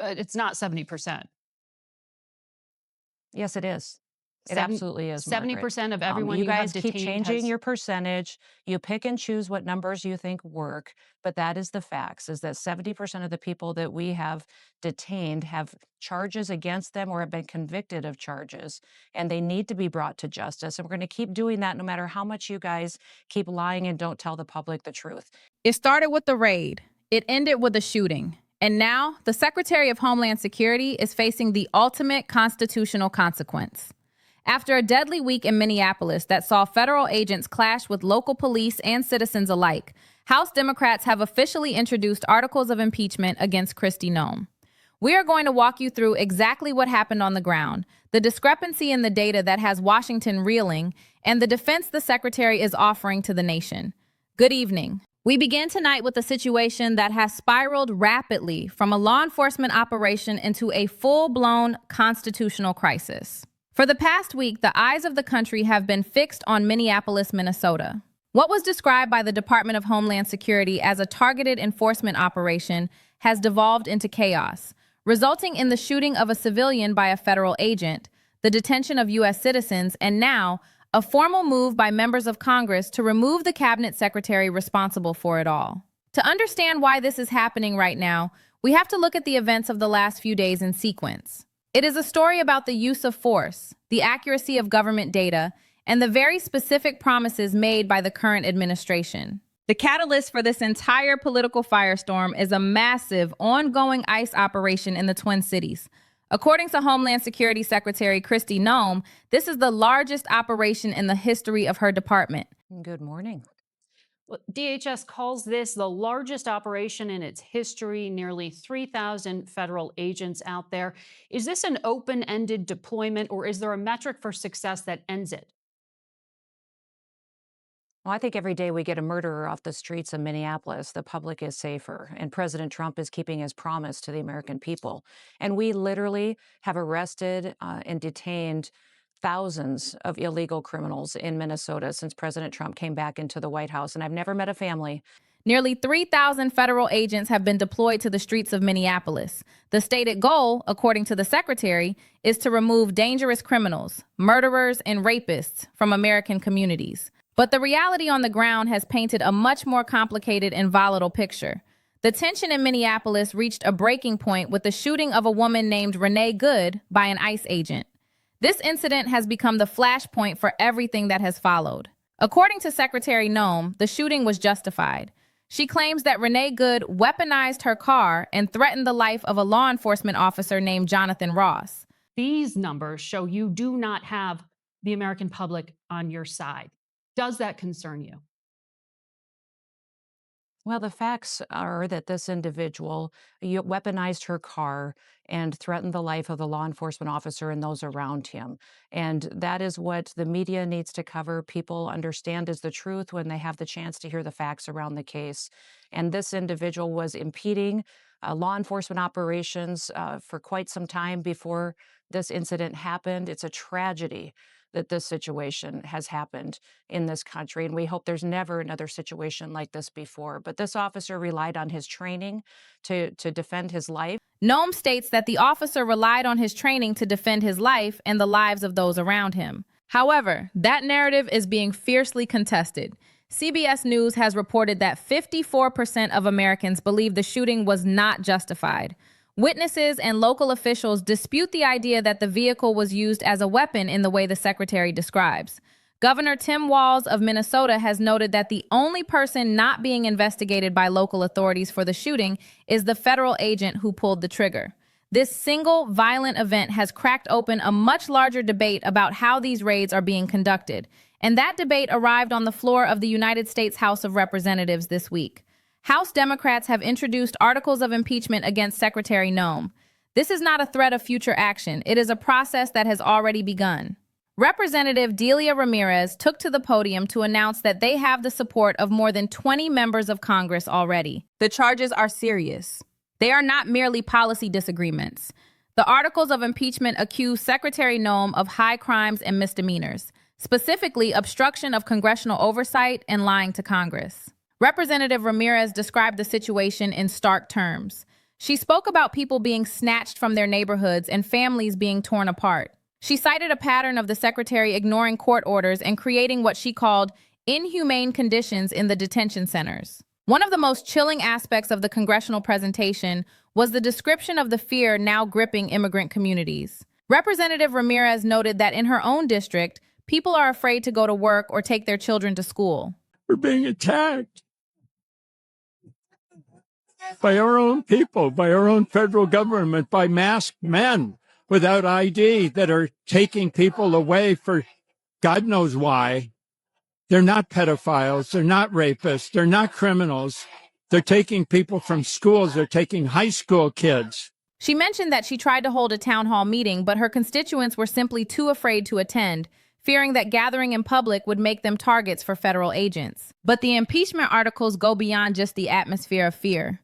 It's not 70%. Yes, it is. It Seven, absolutely is, Margaret. 70% of everyone You you have guys keep detained changing has. your percentage. You pick and choose what numbers you think work, but that is the facts, is that 70% of the people that we have detained have charges against them or have been convicted of charges, and they need to be brought to justice. And we're going to keep doing that no matter how much you guys keep lying and don't tell the public the truth. It started with the raid. It ended with a shooting. And now the Secretary of Homeland Security is facing the ultimate constitutional consequence. After a deadly week in Minneapolis that saw federal agents clash with local police and citizens alike, House Democrats have officially introduced articles of impeachment against Kristi Noem. We are going to walk you through exactly what happened on the ground, the discrepancy in the data that has Washington reeling, and the defense the secretary is offering to the nation. Good evening. We begin tonight with a situation that has spiraled rapidly from a law enforcement operation into a full-blown constitutional crisis. For the past week, the eyes of the country have been fixed on Minneapolis, Minnesota. What was described by the Department of Homeland Security as a targeted enforcement operation has devolved into chaos, resulting in the shooting of a civilian by a federal agent, the detention of U.S. citizens, and now a formal move by members of Congress to remove the cabinet secretary responsible for it all. To understand why this is happening right now, we have to look at the events of the last few days in sequence. It is a story about the use of force, the accuracy of government data, and the very specific promises made by the current administration. The catalyst for this entire political firestorm is a massive, ongoing ICE operation in the Twin Cities. According to Homeland Security Secretary Kristi Noem, this is the largest operation in the history of her department. Good morning. Well, DHS calls this the largest operation in its history, nearly 3,000 federal agents out there. Is this an open-ended deployment, or is there a metric for success that ends it? Well, I think every day we get a murderer off the streets of Minneapolis, the public is safer. And President Trump is keeping his promise to the American people. And we literally have arrested and detained thousands of illegal criminals in Minnesota since President Trump came back into the White House. And I've never met a family. Nearly 3,000 federal agents have been deployed to the streets of Minneapolis. The stated goal, according to the secretary, is to remove dangerous criminals, murderers, and rapists from American communities. But the reality on the ground has painted a much more complicated and volatile picture. The tension in Minneapolis reached a breaking point with the shooting of a woman named Renee Good by an ICE agent. This incident has become the flashpoint for everything that has followed. According to Secretary Noem, the shooting was justified. She claims that Renee Good weaponized her car and threatened the life of a law enforcement officer named Jonathan Ross. These numbers show you do not have the American public on your side. Does that concern you? Well, the facts are that this individual weaponized her car and threatened the life of the law enforcement officer and those around him. And that is what the media needs to cover. People understand is the truth when they have the chance to hear the facts around the case. And this individual was impeding law enforcement operations for quite some time before this incident happened. It's a tragedy that this situation has happened in this country. And we hope there's never another situation like this before. But this officer relied on his training to defend his life. Noem states that the officer relied on his training to defend his life and the lives of those around him. However, that narrative is being fiercely contested. CBS News has reported that 54% of Americans believe the shooting was not justified. Witnesses and local officials dispute the idea that the vehicle was used as a weapon in the way the secretary describes. Governor Tim Walz of Minnesota has noted that the only person not being investigated by local authorities for the shooting is the federal agent who pulled the trigger. This single violent event has cracked open a much larger debate about how these raids are being conducted, and that debate arrived on the floor of the United States House of Representatives this week. House Democrats have introduced articles of impeachment against Secretary Noem. This is not a threat of future action. It is a process that has already begun. Representative Delia Ramirez took to the podium to announce that they have the support of more than 20 members of Congress already. The charges are serious. They are not merely policy disagreements. The articles of impeachment accuse Secretary Noem of high crimes and misdemeanors, specifically obstruction of congressional oversight and lying to Congress. Representative Ramirez described the situation in stark terms. She spoke about people being snatched from their neighborhoods and families being torn apart. She cited a pattern of the secretary ignoring court orders and creating what she called inhumane conditions in the detention centers. One of the most chilling aspects of the congressional presentation was the description of the fear now gripping immigrant communities. Representative Ramirez noted that in her own district, people are afraid to go to work or take their children to school. We're being attacked by our own people, by our own federal government, by masked men without ID that are taking people away for God knows why. They're not pedophiles. They're not rapists. They're not criminals. They're taking people from schools. They're taking high school kids. She mentioned that she tried to hold a town hall meeting, but her constituents were simply too afraid to attend, fearing that gathering in public would make them targets for federal agents. But the impeachment articles go beyond just the atmosphere of fear.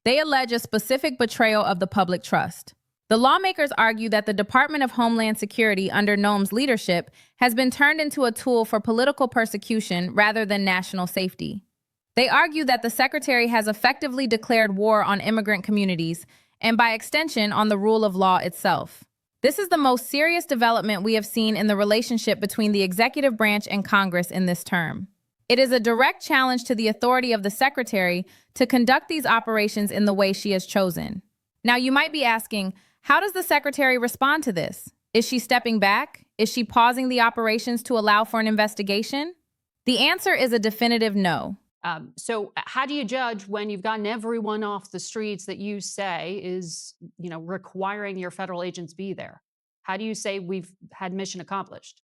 They allege a specific betrayal of the public trust. The lawmakers argue that the Department of Homeland Security under Noem's leadership has been turned into a tool for political persecution rather than national safety. They argue that the secretary has effectively declared war on immigrant communities and by extension on the rule of law itself. This is the most serious development we have seen in the relationship between the executive branch and Congress in this term. It is a direct challenge to the authority of the secretary to conduct these operations in the way she has chosen. Now, you might be asking, how does the secretary respond to this? Is she stepping back? Is she pausing the operations to allow for an investigation? The answer is a definitive no. So how do you judge when you've gotten everyone off the streets that you say is, requiring your federal agents be there? How do you say we've had mission accomplished?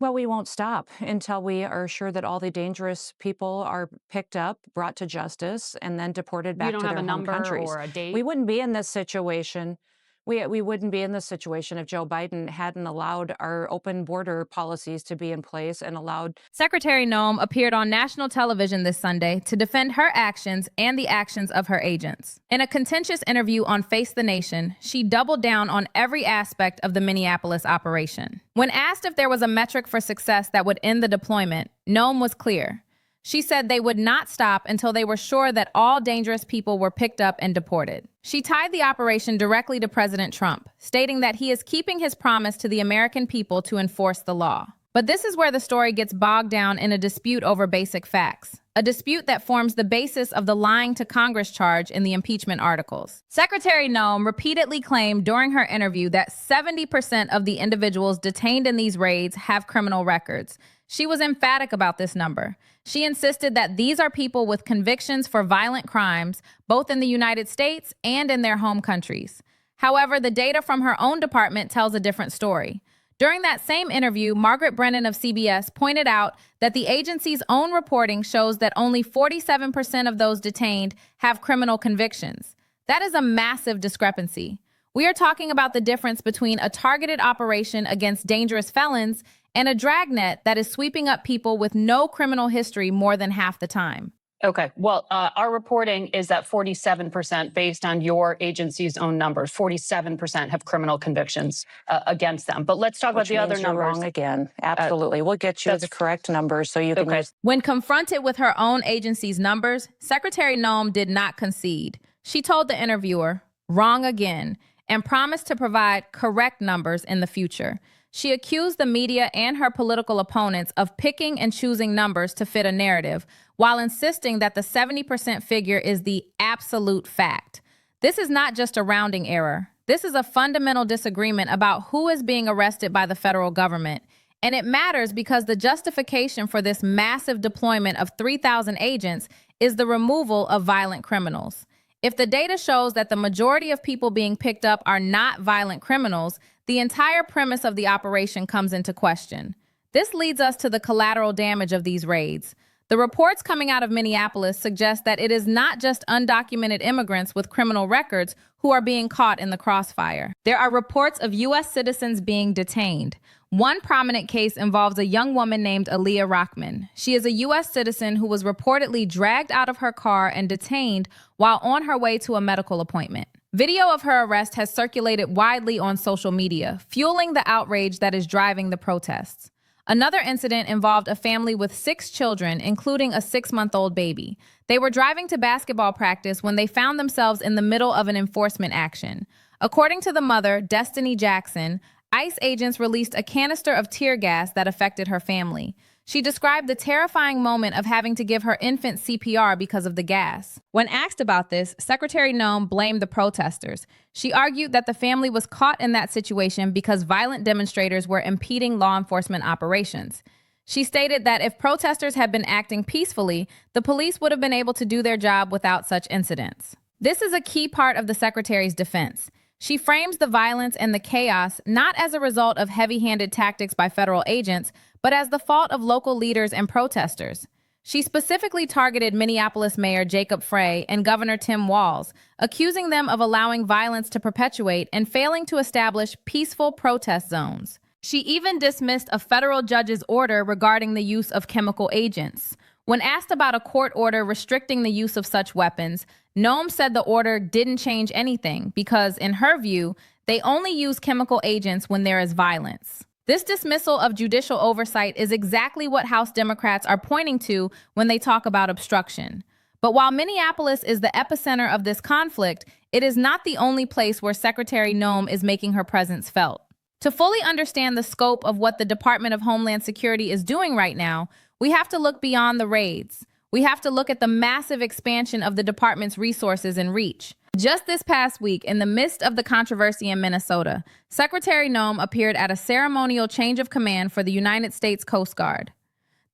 Well, we won't stop until we are sure that all the dangerous people are picked up, brought to justice, and then deported back You to don't their have a home number countries. or a date? We wouldn't be in this situation. We wouldn't be in this situation if Joe Biden hadn't allowed our open border policies to be in place and allowed. Secretary Noem appeared on national television this Sunday to defend her actions and the actions of her agents. In a contentious interview on Face the Nation, she doubled down on every aspect of the Minneapolis operation. When asked if there was a metric for success that would end the deployment, Noem was clear. She said they would not stop until they were sure that all dangerous people were picked up and deported. She tied the operation directly to President Trump, stating that he is keeping his promise to the American people to enforce the law. But this is where the story gets bogged down in a dispute over basic facts, a dispute that forms the basis of the lying to Congress charge in the impeachment articles. Secretary Noem repeatedly claimed during her interview that 70% of the individuals detained in these raids have criminal records. She was emphatic about this number. She insisted that these are people with convictions for violent crimes, both in the United States and in their home countries. However, the data from her own department tells a different story. During that same interview, Margaret Brennan of CBS pointed out that the agency's own reporting shows that only 47% of those detained have criminal convictions. That is a massive discrepancy. We are talking about the difference between a targeted operation against dangerous felons and a dragnet that is sweeping up people with no criminal history more than half the time. Okay. Well, our reporting is that 47%, based on your agency's own numbers, 47% have criminal convictions against them. But let's talk about the other You're numbers. wrong again. Absolutely. We'll get you the correct numbers so you can use. When confronted with her own agency's numbers, Secretary Noem did not concede. She told the interviewer, "Wrong again," and promised to provide correct numbers in the future. She accused the media and her political opponents of picking and choosing numbers to fit a narrative, while insisting that the 70% figure is the absolute fact. This is not just a rounding error. This is a fundamental disagreement about who is being arrested by the federal government. And it matters because the justification for this massive deployment of 3,000 agents is the removal of violent criminals. If the data shows that the majority of people being picked up are not violent criminals, the entire premise of the operation comes into question. This leads us to the collateral damage of these raids. The reports coming out of Minneapolis suggest that it is not just undocumented immigrants with criminal records who are being caught in the crossfire. There are reports of U.S. citizens being detained. One prominent case involves a young woman named Aaliyah Rockman. She is a U.S. citizen who was reportedly dragged out of her car and detained while on her way to a medical appointment. Video of her arrest has circulated widely on social media, fueling the outrage that is driving the protests. Another incident involved a family with 6 children, including a 6-month-old baby. They were driving to basketball practice when they found themselves in the middle of an enforcement action. According to the mother, Destiny Jackson, ICE agents released a canister of tear gas that affected her family. She described the terrifying moment of having to give her infant CPR because of the gas. When asked about this, Secretary Noem blamed the protesters. She argued that the family was caught in that situation because violent demonstrators were impeding law enforcement operations. She stated that if protesters had been acting peacefully, the police would have been able to do their job without such incidents. This is a key part of the secretary's defense. She frames the violence and the chaos not as a result of heavy-handed tactics by federal agents, but as the fault of local leaders and protesters. She specifically targeted Minneapolis Mayor Jacob Frey and Governor Tim Walz, accusing them of allowing violence to perpetuate and failing to establish peaceful protest zones. She even dismissed a federal judge's order regarding the use of chemical agents. When asked about a court order restricting the use of such weapons, Noem said the order didn't change anything because, in her view, they only use chemical agents when there is violence. This dismissal of judicial oversight is exactly what House Democrats are pointing to when they talk about obstruction. But while Minneapolis is the epicenter of this conflict, it is not the only place where Secretary Noem is making her presence felt. To fully understand the scope of what the Department of Homeland Security is doing right now, we have to look beyond the raids. We have to look at the massive expansion of the department's resources and reach. Just this past week, in the midst of the controversy in Minnesota, Secretary Noem appeared at a ceremonial change of command for the United States Coast Guard.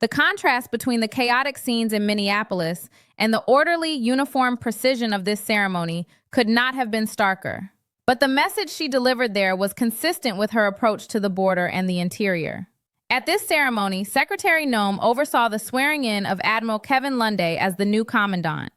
The contrast between the chaotic scenes in Minneapolis and the orderly, uniform precision of this ceremony could not have been starker. But the message she delivered there was consistent with her approach to the border and the interior. At this ceremony, Secretary Noem oversaw the swearing-in of Admiral Kevin Lundy as the new commandant.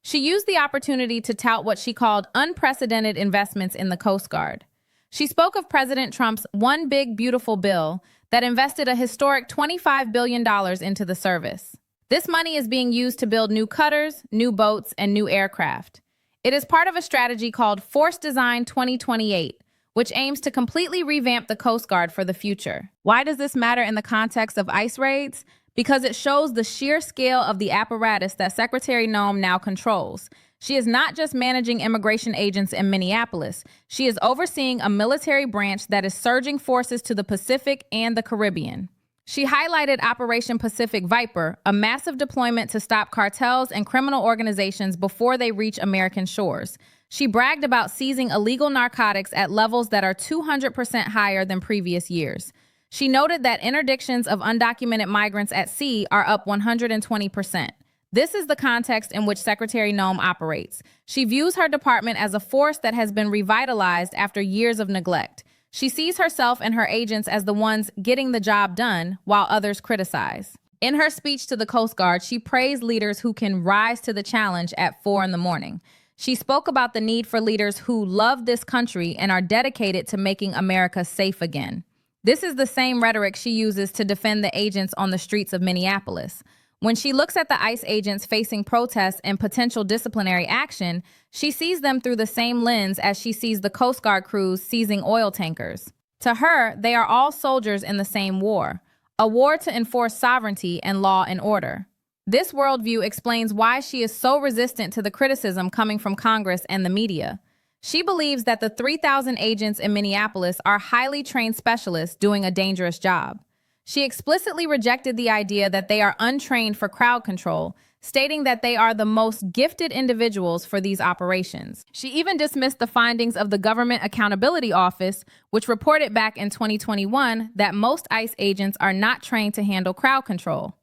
She used the opportunity to tout what she called unprecedented investments in the Coast Guard. She spoke of President Trump's One Big Beautiful Bill that invested a historic $25 billion into the service. This money is being used to build new cutters, new boats, and new aircraft. It is part of a strategy called Force Design 2028, which aims to completely revamp the Coast Guard for the future. Why does this matter in the context of ICE raids? Because it shows the sheer scale of the apparatus that Secretary Noem now controls. She is not just managing immigration agents in Minneapolis. She is overseeing a military branch that is surging forces to the Pacific and the Caribbean. She highlighted Operation Pacific Viper, a massive deployment to stop cartels and criminal organizations before they reach American shores. She bragged about seizing illegal narcotics at levels that are 200% higher than previous years. She noted that interdictions of undocumented migrants at sea are up 120%. This is the context in which Secretary Noem operates. She views her department as a force that has been revitalized after years of neglect. She sees herself and her agents as the ones getting the job done while others criticize. In her speech to the Coast Guard, she praised leaders who can rise to the challenge at 4 a.m. She spoke about the need for leaders who love this country and are dedicated to making America safe again. This is the same rhetoric she uses to defend the agents on the streets of Minneapolis. When she looks at the ICE agents facing protests and potential disciplinary action, she sees them through the same lens as she sees the Coast Guard crews seizing oil tankers. To her, they are all soldiers in the same war, a war to enforce sovereignty and law and order. This worldview explains why she is so resistant to the criticism coming from Congress and the media. She believes that the 3,000 agents in Minneapolis are highly trained specialists doing a dangerous job. She explicitly rejected the idea that they are untrained for crowd control, stating that they are the most gifted individuals for these operations. She even dismissed the findings of the Government Accountability Office, which reported back in 2021 that most ICE agents are not trained to handle crowd control.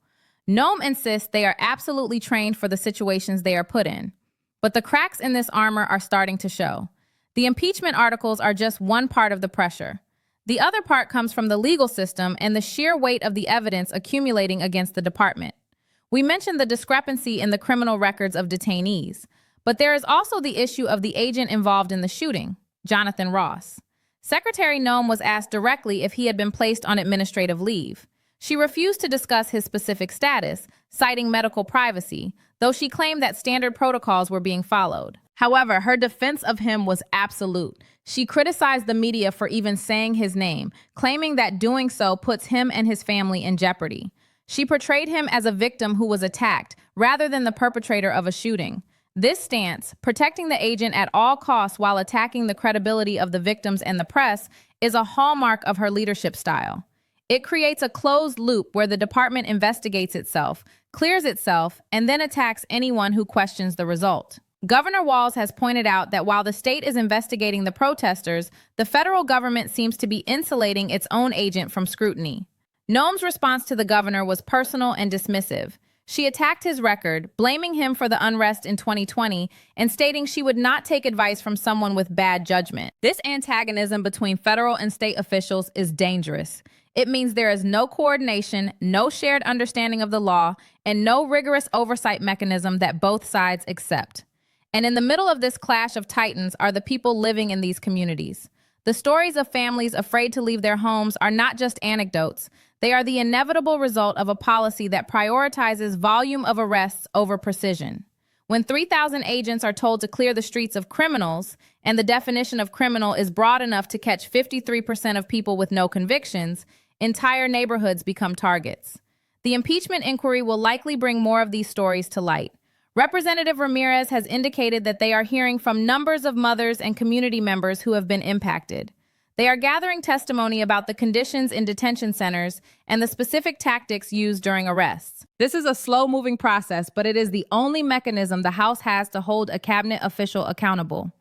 Noem insists they are absolutely trained for the situations they are put in. But the cracks in this armor are starting to show. The impeachment articles are just one part of the pressure. The other part comes from the legal system and the sheer weight of the evidence accumulating against the department. We mentioned the discrepancy in the criminal records of detainees, but there is also the issue of the agent involved in the shooting, Jonathan Ross. Secretary Noem was asked directly if he had been placed on administrative leave. She refused to discuss his specific status, citing medical privacy, though she claimed that standard protocols were being followed. However, her defense of him was absolute. She criticized the media for even saying his name, claiming that doing so puts him and his family in jeopardy. She portrayed him as a victim who was attacked rather than the perpetrator of a shooting. This stance, protecting the agent at all costs while attacking the credibility of the victims and the press, is a hallmark of her leadership style. It creates a closed loop where the department investigates itself, clears itself, and then attacks anyone who questions the result. Governor Walz has pointed out that while the state is investigating the protesters, the federal government seems to be insulating its own agent from scrutiny. Noem's response to the governor was personal and dismissive. She attacked his record, blaming him for the unrest in 2020 and stating she would not take advice from someone with bad judgment. This antagonism between federal and state officials is dangerous. It means there is no coordination, no shared understanding of the law, and no rigorous oversight mechanism that both sides accept. And in the middle of this clash of titans are the people living in these communities. The stories of families afraid to leave their homes are not just anecdotes. They are the inevitable result of a policy that prioritizes volume of arrests over precision. When 3,000 agents are told to clear the streets of criminals, and the definition of criminal is broad enough to catch 53% of people with no convictions, entire neighborhoods become targets. The impeachment inquiry will likely bring more of these stories to light. Representative Ramirez has indicated that they are hearing from numbers of mothers and community members who have been impacted. They are gathering testimony about the conditions in detention centers and the specific tactics used during arrests. This is a slow-moving process, but it is the only mechanism the House has to hold a cabinet official accountable.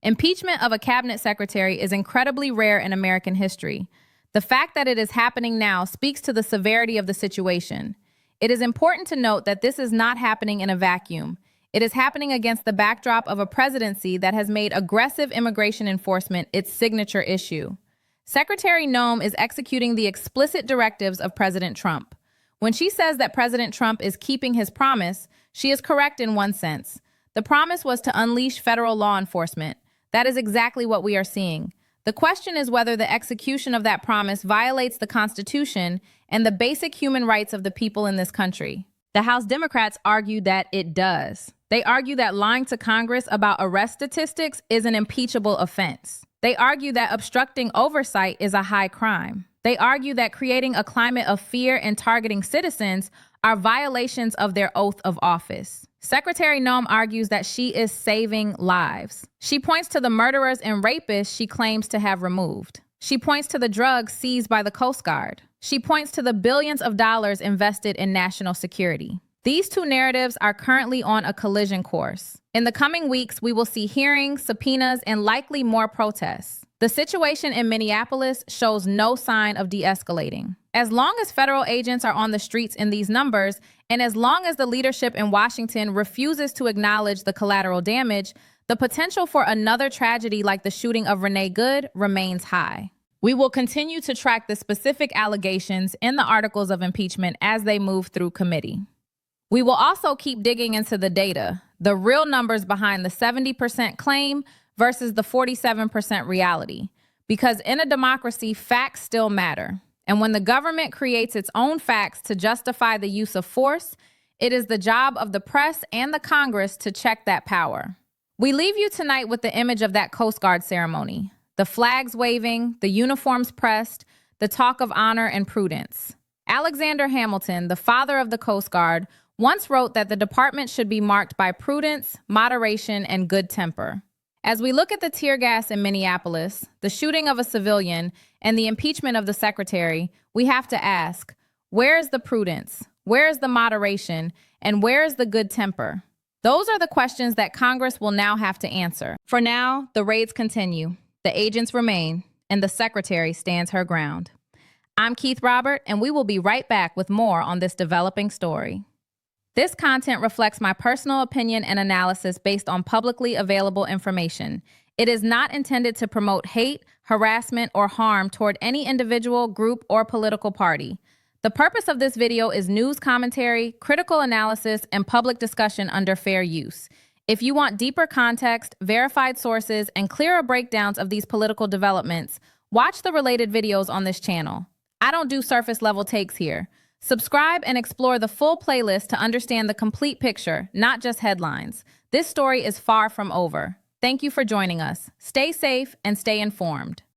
Impeachment of a cabinet secretary is incredibly rare in American history. The fact that it is happening now speaks to the severity of the situation. It is important to note that this is not happening in a vacuum. It is happening against the backdrop of a presidency that has made aggressive immigration enforcement its signature issue. Secretary Noem is executing the explicit directives of President Trump. When she says that President Trump is keeping his promise, she is correct in one sense. The promise was to unleash federal law enforcement. That is exactly what we are seeing. The question is whether the execution of that promise violates the Constitution and the basic human rights of the people in this country. The House Democrats argue that it does. They argue that lying to Congress about arrest statistics is an impeachable offense. They argue that obstructing oversight is a high crime. They argue that creating a climate of fear and targeting citizens are violations of their oath of office. Secretary Noem argues that she is saving lives. She points to the murderers and rapists she claims to have removed. She points to the drugs seized by the Coast Guard. She points to the billions of dollars invested in national security. These two narratives are currently on a collision course. In the coming weeks, we will see hearings, subpoenas, and likely more protests. The situation in Minneapolis shows no sign of de-escalating. As long as federal agents are on the streets in these numbers, and as long as the leadership in Washington refuses to acknowledge the collateral damage, the potential for another tragedy like the shooting of Renee Good remains high. We will continue to track the specific allegations in the articles of impeachment as they move through committee. We will also keep digging into the data, the real numbers behind the 70% claim versus the 47% reality. Because in a democracy, facts still matter. And when the government creates its own facts to justify the use of force, it is the job of the press and the Congress to check that power. We leave you tonight with the image of that Coast Guard ceremony. The flags waving, the uniforms pressed, the talk of honor and prudence. Alexander Hamilton, the father of the Coast Guard, once wrote that the department should be marked by prudence, moderation, and good temper. As we look at the tear gas in Minneapolis, the shooting of a civilian, and the impeachment of the secretary, we have to ask, where is the prudence? Where is the moderation? And where is the good temper? Those are the questions that Congress will now have to answer. For now, the raids continue, the agents remain, and the secretary stands her ground. I'm Keith Robert, and we will be right back with more on this developing story. This content reflects my personal opinion and analysis based on publicly available information. It is not intended to promote hate, harassment, or harm toward any individual, group, or political party. The purpose of this video is news commentary, critical analysis, and public discussion under fair use. If you want deeper context, verified sources, and clearer breakdowns of these political developments, watch the related videos on this channel. I don't do surface-level takes here. Subscribe and explore the full playlist to understand the complete picture, not just headlines. This story is far from over. Thank you for joining us. Stay safe and stay informed.